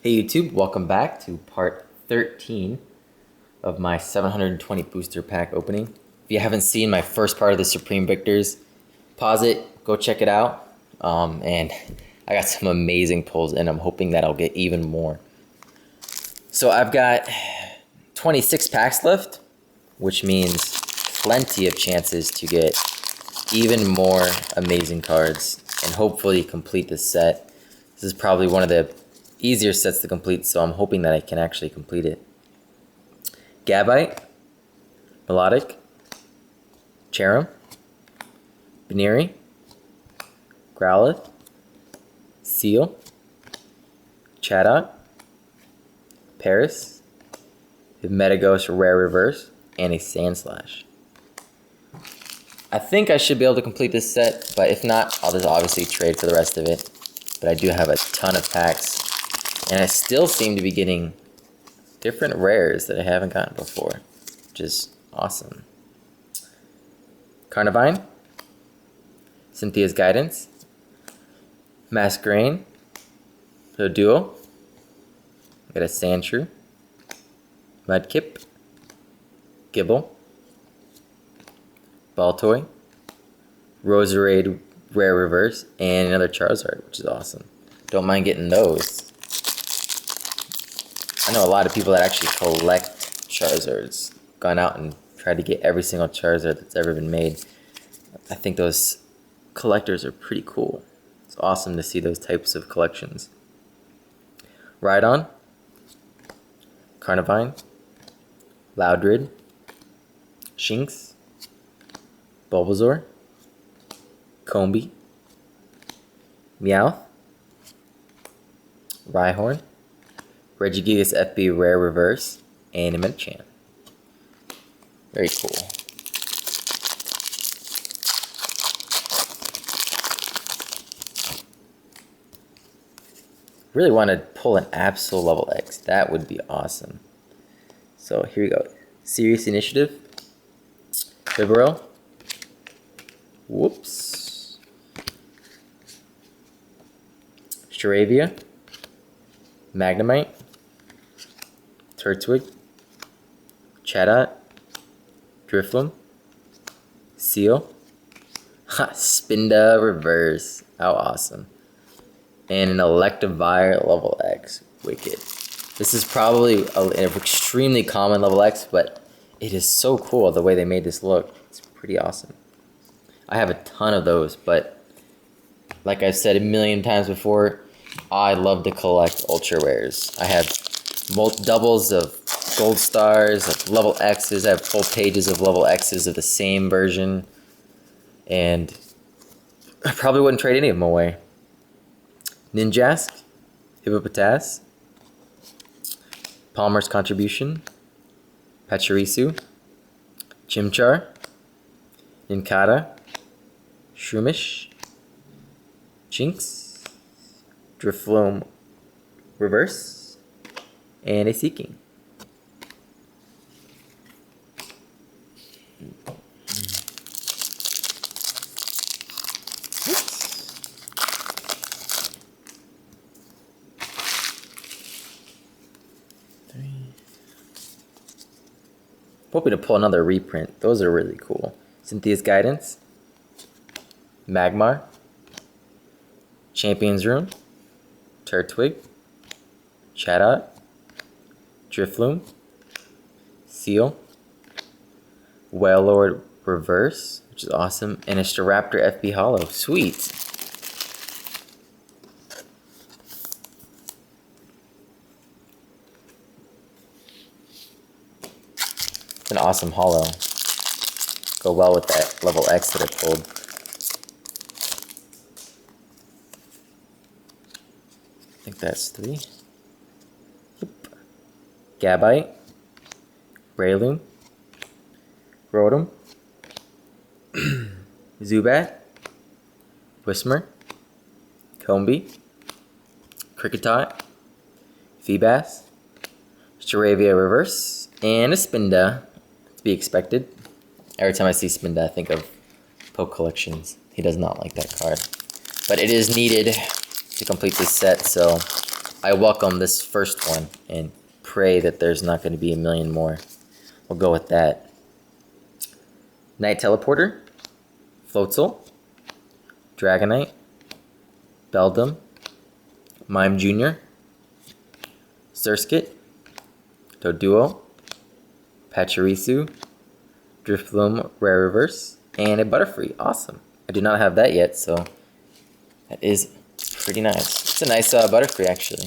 Hey YouTube, welcome back to part 13 of my 720 booster pack opening. If you haven't seen my first part of the Supreme Victors, pause it, go check it out. And I got some amazing pulls and I'm hoping that I'll get even more. So I've got 26 packs left, which means plenty of chances to get even more amazing cards and hopefully complete this set. This is probably one of the easier sets to complete, so I'm hoping that I can actually complete it. Gabite, Melodic, Cherim, Baneri, Growlithe, Seal, Chatot, Paris, Metagross Rare Reverse, and a Sandslash. I think I should be able to complete this set, but if not, I'll just obviously trade for the rest of it. But I do have a ton of packs, and I still seem to be getting different rares that I haven't gotten before, which is awesome. Carnivine, Cynthia's Guidance, Masquerain, Duo, got a Sandshrew, Mudkip, Gibble, Baltoy, Roserade Rare Reverse, and another Charizard, which is awesome. Don't mind getting those. I know a lot of people that actually collect Charizards. Gone out and tried to get every single Charizard that's ever been made. I think those collectors are pretty cool. It's awesome to see those types of collections. Rhydon, Carnivine, Loudred, Shinx, Bulbasaur, Combee, Meowth, Rhyhorn, Regigigas FB Rare Reverse, and a Medicham. Very cool. Really want to pull an Absol level X. That would be awesome. So here we go. Serious Initiative, Bibarel, whoops, Staravia, Magnemite, Turtwig, Chatot, Drifloon, Seal, Spinda Reverse, how awesome, and an Electivire level X, wicked. This is probably an extremely common level X, but it is so cool the way they made this look. It's pretty awesome. I have a ton of those, but like I've said a million times before, I love to collect ultra rares. I have doubles of gold stars, of level X's. I have full pages of level X's of the same version, and I probably wouldn't trade any of them away. Ninjask, Hippopotas, Palmer's Contribution, Pachirisu, Chimchar, Nincada, Shroomish, Jinx, Drifloon Reverse, and a Seeking. Hoping to pull another reprint. Those are really cool. Cynthia's Guidance, Magmar, Champion's Room, Turtwig, Chatot, Drifloon, Seal, Wailord Reverse, which is awesome, and a Staraptor FB Holo. Sweet. It's an awesome holo. Go well with that level X that I pulled. I think that's 3. Yep. Gabite, Breloom, Rotom, Zubat, Whismur, Combee, Kricketot, Feebas, Staravia Reverse, and a Spinda. To be expected. Every time I see Spinda, I think of Poke Collections. He does not like that card. But it is needed to complete this set, so I welcome this first one and pray that there's not going to be a million more. We'll go with that. Night Teleporter, Floatzel, Dragonite, Beldum, Mime Jr., Surskit, Doduo, Pachirisu, Drifloon Rare Reverse, and a Butterfree. Awesome. I do not have that yet, so that is pretty nice. It's a nice Butterfree, actually.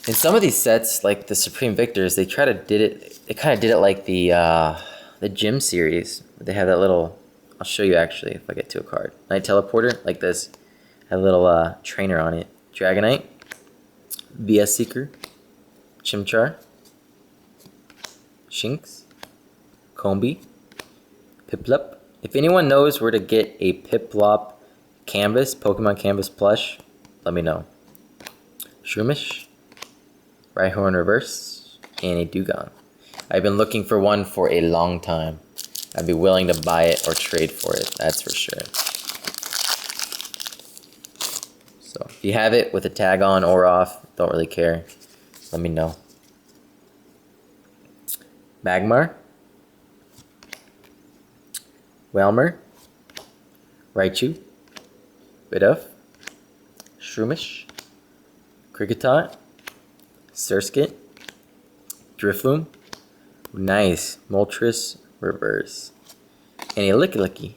In some of these sets, like the Supreme Victors, they kind of did it like the gym series. They have that little, I'll show you actually if I get to a card. Night Teleporter, like this. Had a little trainer on it. Dragonite, VS Seeker, Chimchar, Shinx, Combi, Piplup. If anyone knows where to get a Piplup canvas, Pokemon Canvas plush, let me know. Shroomish, Rhyhorn Reverse, and a Dugong. I've been looking for one for a long time. I'd be willing to buy it or trade for it, that's for sure. So if you have it with a tag on or off, don't really care, let me know. Magmar, Whelmer, Raichu, Bidoof, Shroomish, Kricketot, Surskit, Drifloon, nice, Moltres Reverse, and a Lickilicky.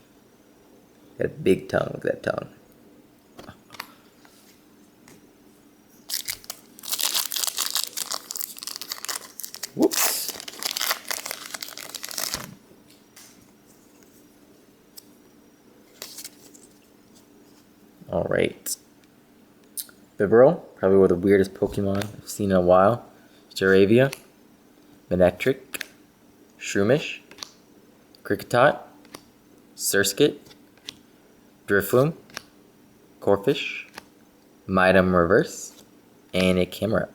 Got a big tongue, look at that tongue. Whoops. Alright. Bibarel, probably one of the weirdest Pokemon I've seen in a while. Staravia, Manectric, Shroomish, Kricketot, Surskit, Drifloon, Corphish, Midem Reverse, and a Camera.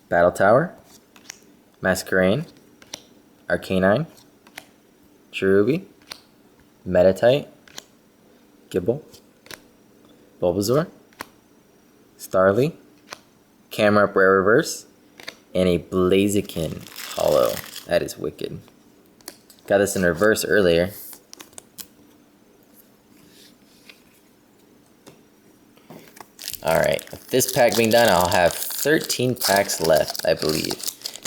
Battle Tower, Masquerain, Arcanine, Cherubi, Meditite, Gibble, Bulbasaur, Starly, Camera Up Rare Reverse, and a Blaziken Holo. That is wicked. Got this in reverse earlier. Alright, with this pack being done, I'll have 13 packs left, I believe.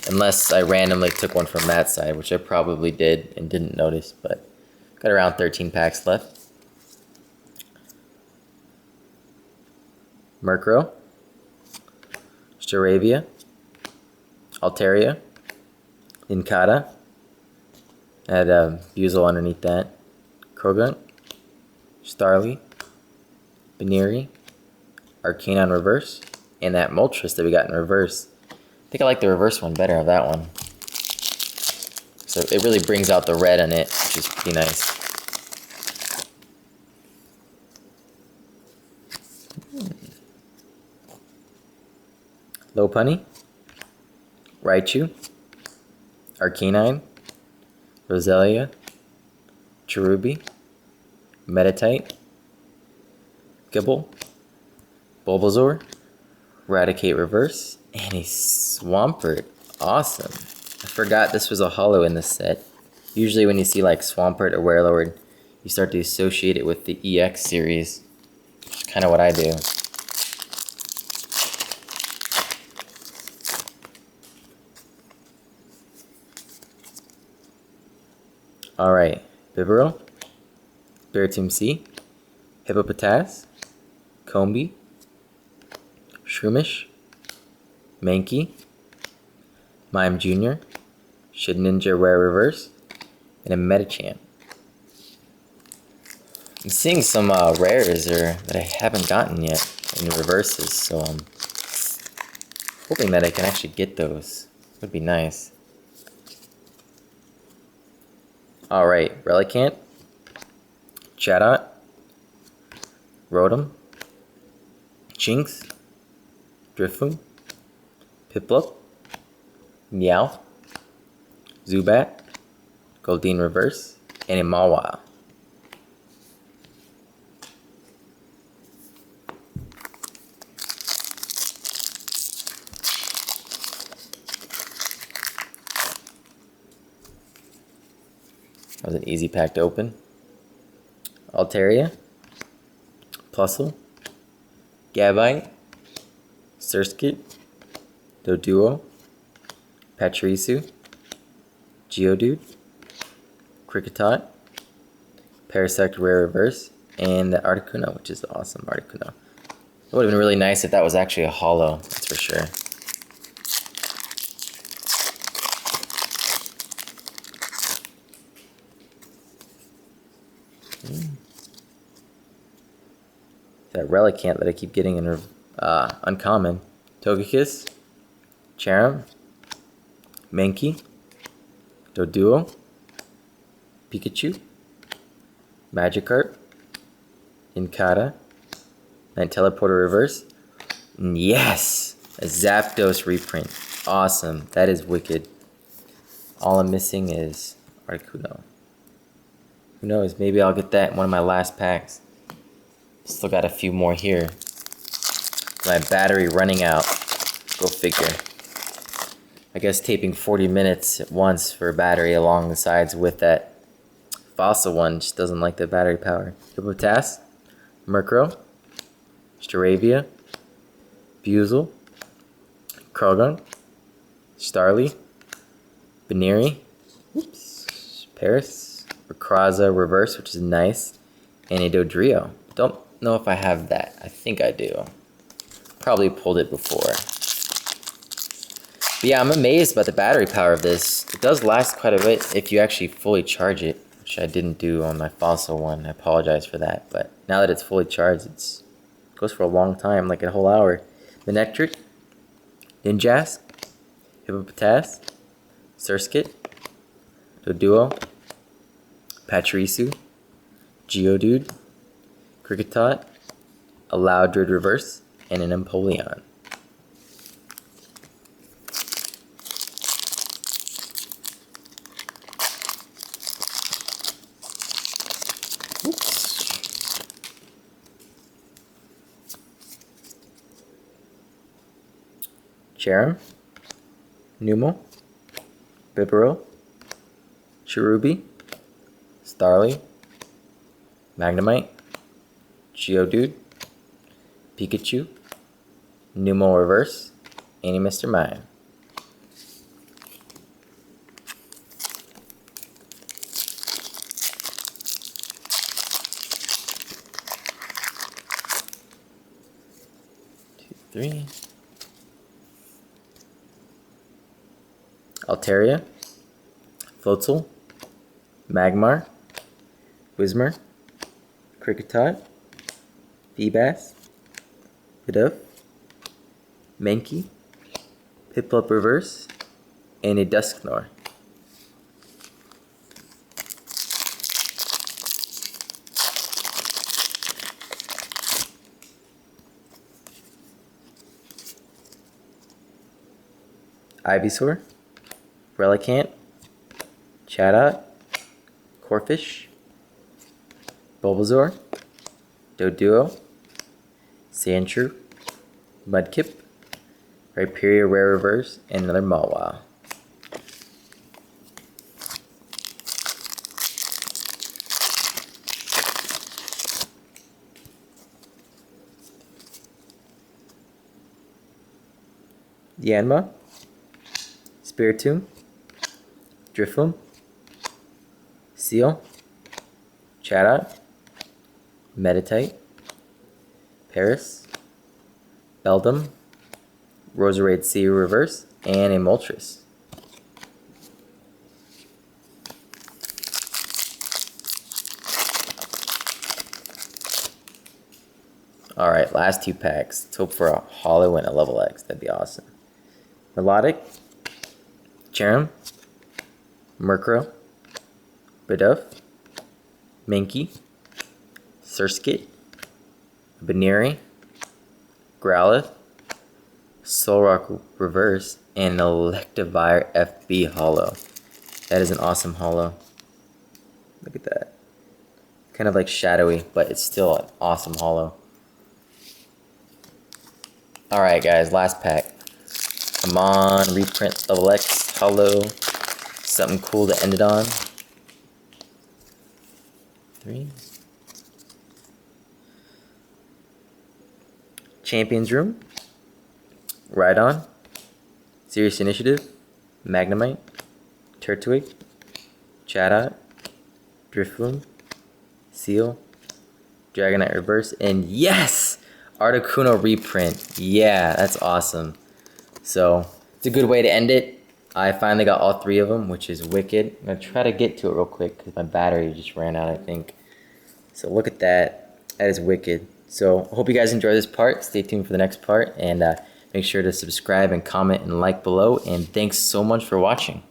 Unless I randomly took one from that side, which I probably did and didn't notice, but got around 13 packs left. Murkrow, Staravia, Altaria, Incada, had Buizel underneath that, Croagunk, Starly, Baneri, Arcanine Reverse, and that Moltres that we got in reverse. I think I like the reverse one better of that one. So it really brings out the red in it, which is pretty nice. Lopunny, Raichu, Arcanine, Roselia, Cherubi, Meditite, Gibble, Bulbasaur, Raticate Reverse, and a Swampert. Awesome. I forgot this was a holo in this set. Usually when you see like Swampert or Werelord, you start to associate it with the EX series, which is kind of what I do. Alright, Bibarel, Spiritomb C, Hippopotas, Combi, Shroomish, Mankey, Mime Jr., Shedinja Rare Reverse, and a Medicham. I'm seeing some rares that I haven't gotten yet in the reverses, so I'm hoping that I can actually get those. Would be nice. Alright, Relicanth, Chatot, Rotom, Jinx, Drifloon, Piplup, Meowth, Zubat, Goldeen Reverse, and a Mawile. That was an easy pack to open. Altaria, Plusle, Gabite, Surskit, Doduo, Pachirisu, Geodude, Kricketot, Parasect Rare Reverse, and the Articuno, which is awesome Articuno. It would have been really nice if that was actually a holo, that's for sure. That Relicanth that I keep getting in uncommon. Togekiss, Charum, Mankey, Doduo, Pikachu, Magikarp, Incada, and Teleporter Reverse. And yes! A Zapdos reprint. Awesome. That is wicked. All I'm missing is Articuno. Who knows? Maybe I'll get that in one of my last packs. Still got a few more here. My battery running out. Go figure. I guess taping 40 minutes at once for a battery along the sides with that fossil one just doesn't like the battery power. Hippopotas, Murkrow, Staravia, Buizel, Krogan, Starly, Baneri, Paris, Rayquaza Reverse, which is nice, and a Dodrio. Don't know if I have that. I think I do. Probably pulled it before. But yeah, I'm amazed by the battery power of this. It does last quite a bit if you actually fully charge it, which I didn't do on my fossil one. I apologize for that. But now that it's fully charged, it goes for a long time, like a whole hour. Manectric, Ninjask, Hippopotas, Surskit, Doduo, Pachirisu, Geodude, Kricketot, a Loudred Reverse, and an Empoleon. Charum, Numel, Bibarel, Cherubi, Starly, Magnemite, Geodude, Pikachu, Numel Reverse, and a Mr. Mime. Two, three. Altaria, Floatzel, Magmar, Whismur, Kricketot, Feebas, Bidoof, Mankey, Piplup Reverse, and a Dusknoir. Ivysaur, Relicanth, Chatot, Corphish, Bulbasaur, Doduo, Sandshrew, Mudkip, Rhyperior Rare Reverse, and another Mawile. Yanma, Spiritomb, Drifloon, Seal, Chatot, Meditite, Paris, Beldum, Roserade Sea Reverse, and a Moltres. Alright, last two packs. Let's hope for a holo and a level X. That'd be awesome. Melodic, Charum, Murkrow, Bidoof, Mankey, Surskit, Baneri, Growlithe, Solrock Reverse, and an Electivire FB Holo. That is an awesome holo. Look at that. Kind of like shadowy, but it's still an awesome holo. Alright guys, last pack. Come on, reprint level X, holo. Something cool to end it on. 3. Champions Room. Rhydon. Serious Initiative. Magnemite. Turtwig. Chatot. Drifloon. Seal. Dragonite Reverse. And yes! Articuno reprint. Yeah, that's awesome. So, it's a good way to end it. I finally got all 3 of them, which is wicked. I'm going to try to get to it real quick because my battery just ran out, I think. So look at that. That is wicked. So I hope you guys enjoy this part. Stay tuned for the next part. And make sure to subscribe and comment and like below. And thanks so much for watching.